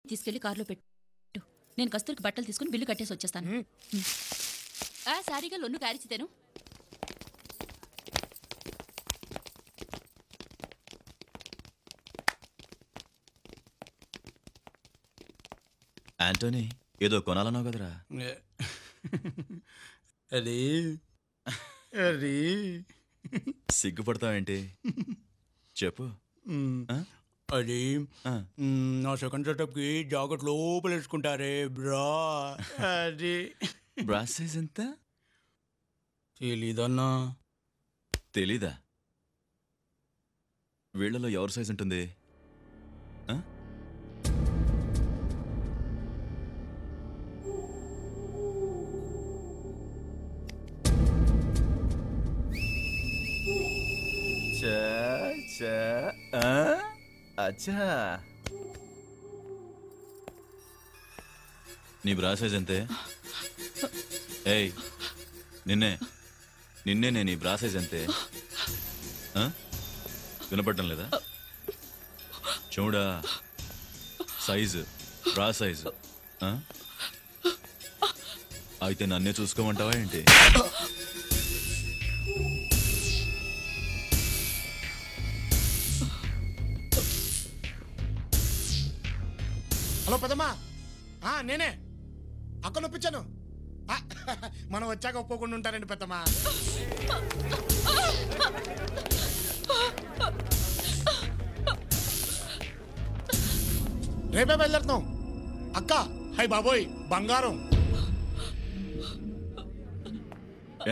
తీసుకెళ్లి కారులో పెట్టు. నేను కస్తూరికి బట్టలు తీసుకుని బిల్లు కట్టేసి వచ్చేస్తాను. సారీగా లొన్ను కారిచితేను. ఆంటోనీ, ఏదో కొనాలన్నావు కదరా? అది అది సిగ్గుపడతావేంటి? చెప్పు. అది నా సెకండ్ సెటప్కి జాకెట్ లోపల వేసుకుంటారే బ్రా. అది బ్రా సైజ్ ఎంత? తెలీదన్నా. తెలీదా? వీళ్ళలో ఎవరి సైజ్ ఉంటుంది? అచ్చా, నీ బ్రా సైజ్ ఎంతే? ఏయ్, నిన్నే నీ బ్రా సైజ్ ఎంతే? వినపడటం లేదా? చూడా, సైజు, బ్రా సైజు. అయితే నన్నే చూసుకోమంటావా ఏంటి? హలో పెద్దమ్మా, నేనే అక్క నొప్పించాను. మనం వచ్చాక ఒప్పుకోకుండా ఉంటారండి పెద్దమ్మా. రేపే బయలుదేరుతాం అక్క. హై బాబోయ్, బంగారం.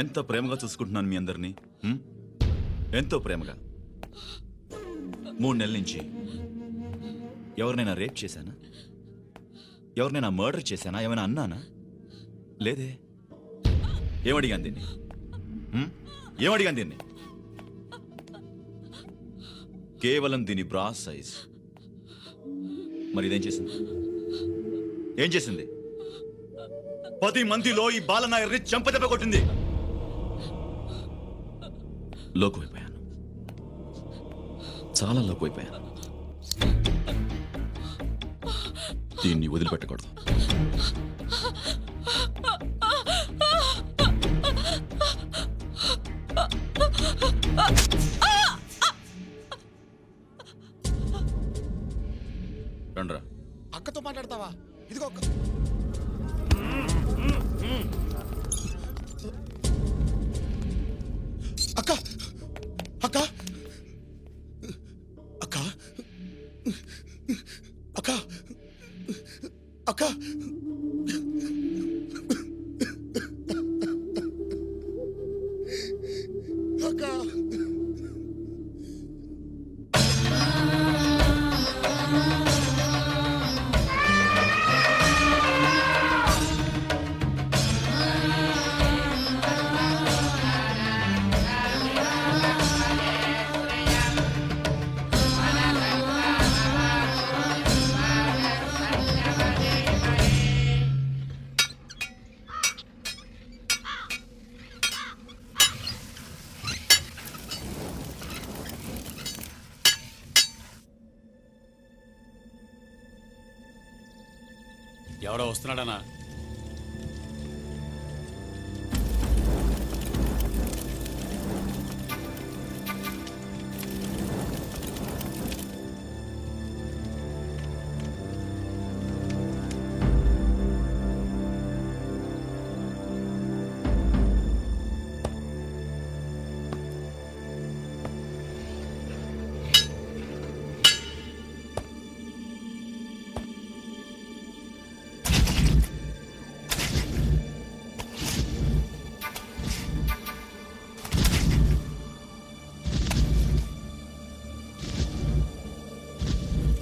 ఎంత ప్రేమగా చూసుకుంటున్నాను మీ అందరినీ, ఎంతో ప్రేమగా. 3 నెలల నుంచి ఎవరినైనా రేప్ చేశానా? ఎవరినైనా మర్డర్ చేశానా? ఏమైనా అన్నానా? లేదే. ఏమడిగాను దీన్ని? ఏమడిగాను దీన్ని? కేవలం దీని బ్రా సైజ్. మరి ఇదేం చేసింది? ఏం చేసింది? 10 మందిలో ఈ బాలనాయర్ని చంపదెబ్బ కొట్టింది. లోకువైపోయాను, చాలా లోకువైపోయాను. దీన్ని వదిలిపెట్టకూడదు. రండ్రా. అక్కతో మాట్లాడతావా? ఇదిగో అక్క. అక్క అక్క అక్క అక్క అక్క అక్క. ఎవడో వస్తున్నాడనా?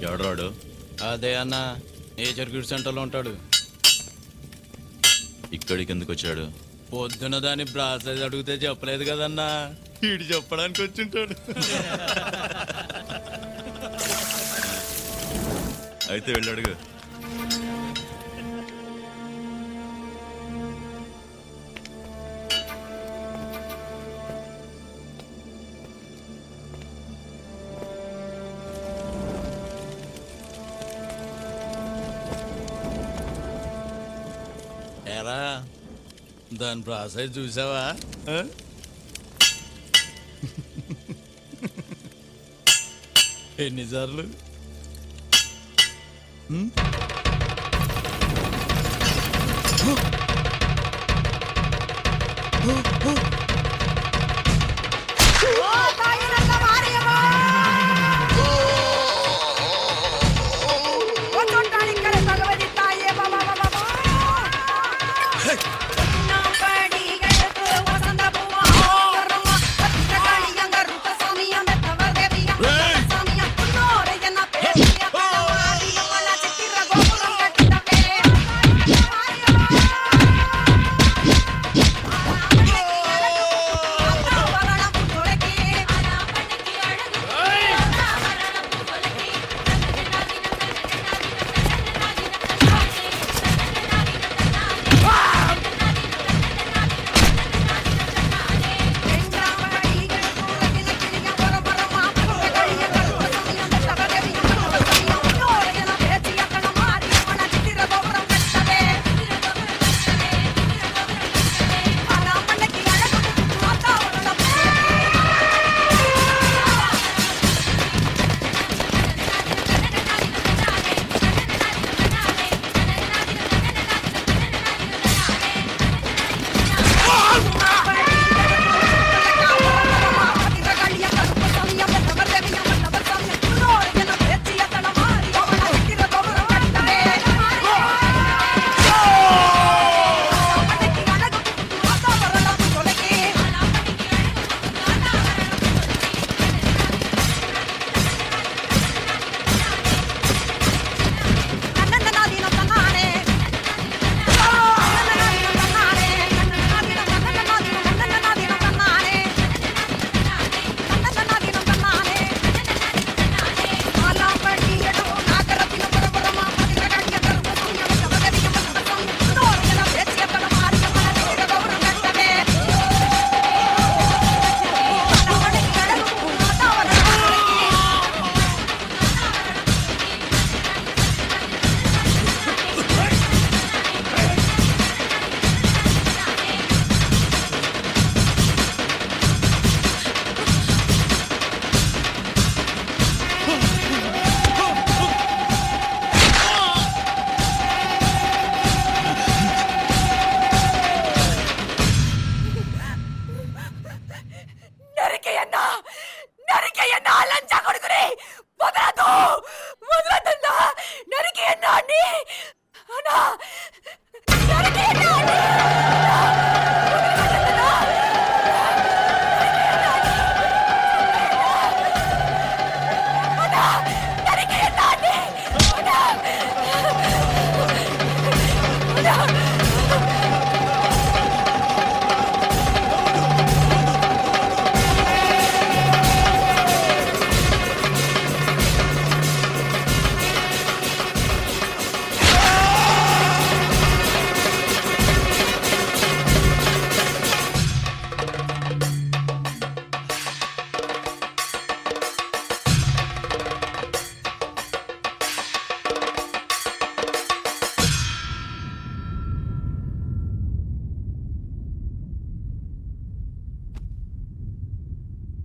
ఎవడ్రాడు? అదే అన్న, నేచర్ గిడ్ సెంటర్లో ఉంటాడు. ఇక్కడికి ఎందుకు వచ్చాడు? పొద్దున దాన్ని బ్రాసెస్ అడిగితే చెప్పలేదు కదన్నా, వీడు చెప్పడానికి వచ్చింటాడు. అయితే వెళ్ళాడుగా. ఎరా దాని ప్రాసెస్ చూసావా ఆ? ఎన్నిసార్లు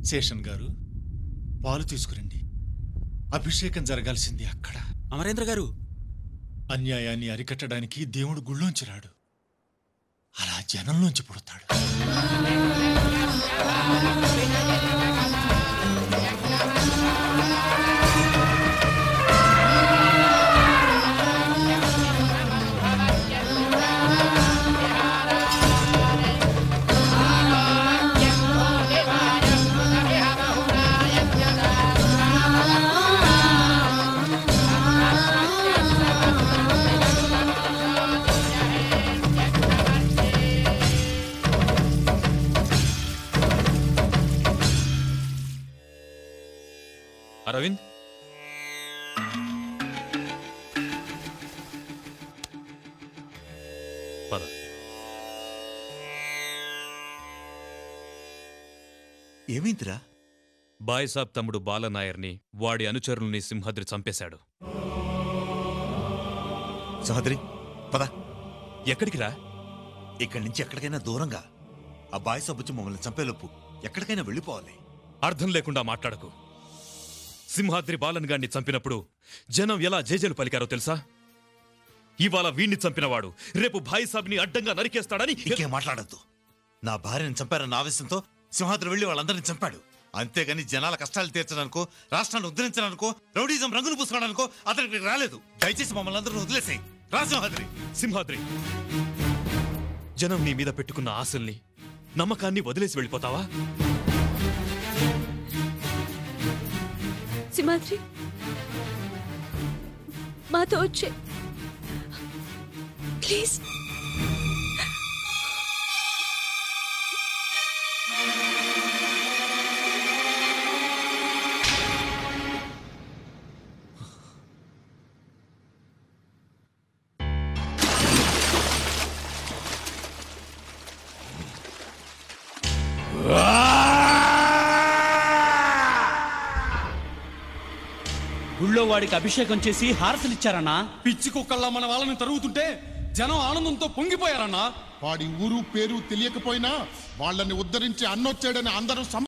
శేషన్ గారు పాలు తీసుకురండి. అభిషేకం జరగాల్సింది అక్కడ. అమరేంద్ర గారు, అన్యాయాన్ని అరికట్టడానికి దేవుడు గుళ్ళోంచి రాడు, అలా జనంలోంచి పుడతాడు. అరవింద్, పద. ఏమైందిరా? బాయ్సాబ్ తమ్ముడు బాలనాయర్ని, వాడి అనుచరుల్ని సింహాద్రి చంపేశాడు. సహద్రి పద. ఎక్కడికి రా? ఇక్కడి నుంచి ఎక్కడికైనా దూరంగా ఆ బాయ్స్ అబ్బుచ్చి మమ్మల్ని చంపేలోపు ఎక్కడికైనా వెళ్ళిపోవాలి. అర్థం లేకుండా మాట్లాడకు. సింహాద్రి బాలన్ గారిని చంపినప్పుడు జనం ఎలా జేజేలు పలికారో తెలుసా? ఇవాళ వీణ్ణి చంపినవాడు రేపు భాయ్ సాబ్ని అడ్డంగా నరికేస్తాడని. ఇంకేం మాట్లాడద్దు. నా భార్యను చంపారన్న ఆవేశంతో సింహాద్రి వెళ్లి వాళ్ళందరినీ చంపాడు. అంతేగాని జనాల కష్టాలు తీర్చడానికో, రాష్ట్రాన్ని ఉద్ధరించడానికో, రౌడీజం రంగులు పూసుకోవడానికో అతనికి రాలేదు. దయచేసి మమ్మల్ని అందరూ వదిలేసాయి. రా సింహాద్రి. సింహాద్రి, జనం నీ మీద పెట్టుకున్న ఆశల్ని, నమ్మకాన్ని వదిలేసి వెళ్ళిపోతావా? సింహాద్రి, మాతో వచ్చే ప్లీజ్. గుళ్ళో వాడికి అభిషేకం చేసి హారతలిచ్చారన్నా. పిచ్చి కుక్కల్లా మన వాళ్ళని తరుగుతుంటే జనం ఆనందంతో పొంగిపోయారన్నా. వాడి ఊరు పేరు తెలియకపోయినా వాళ్ళని ఉద్ధరించి అన్నొచ్చాడని అందరూ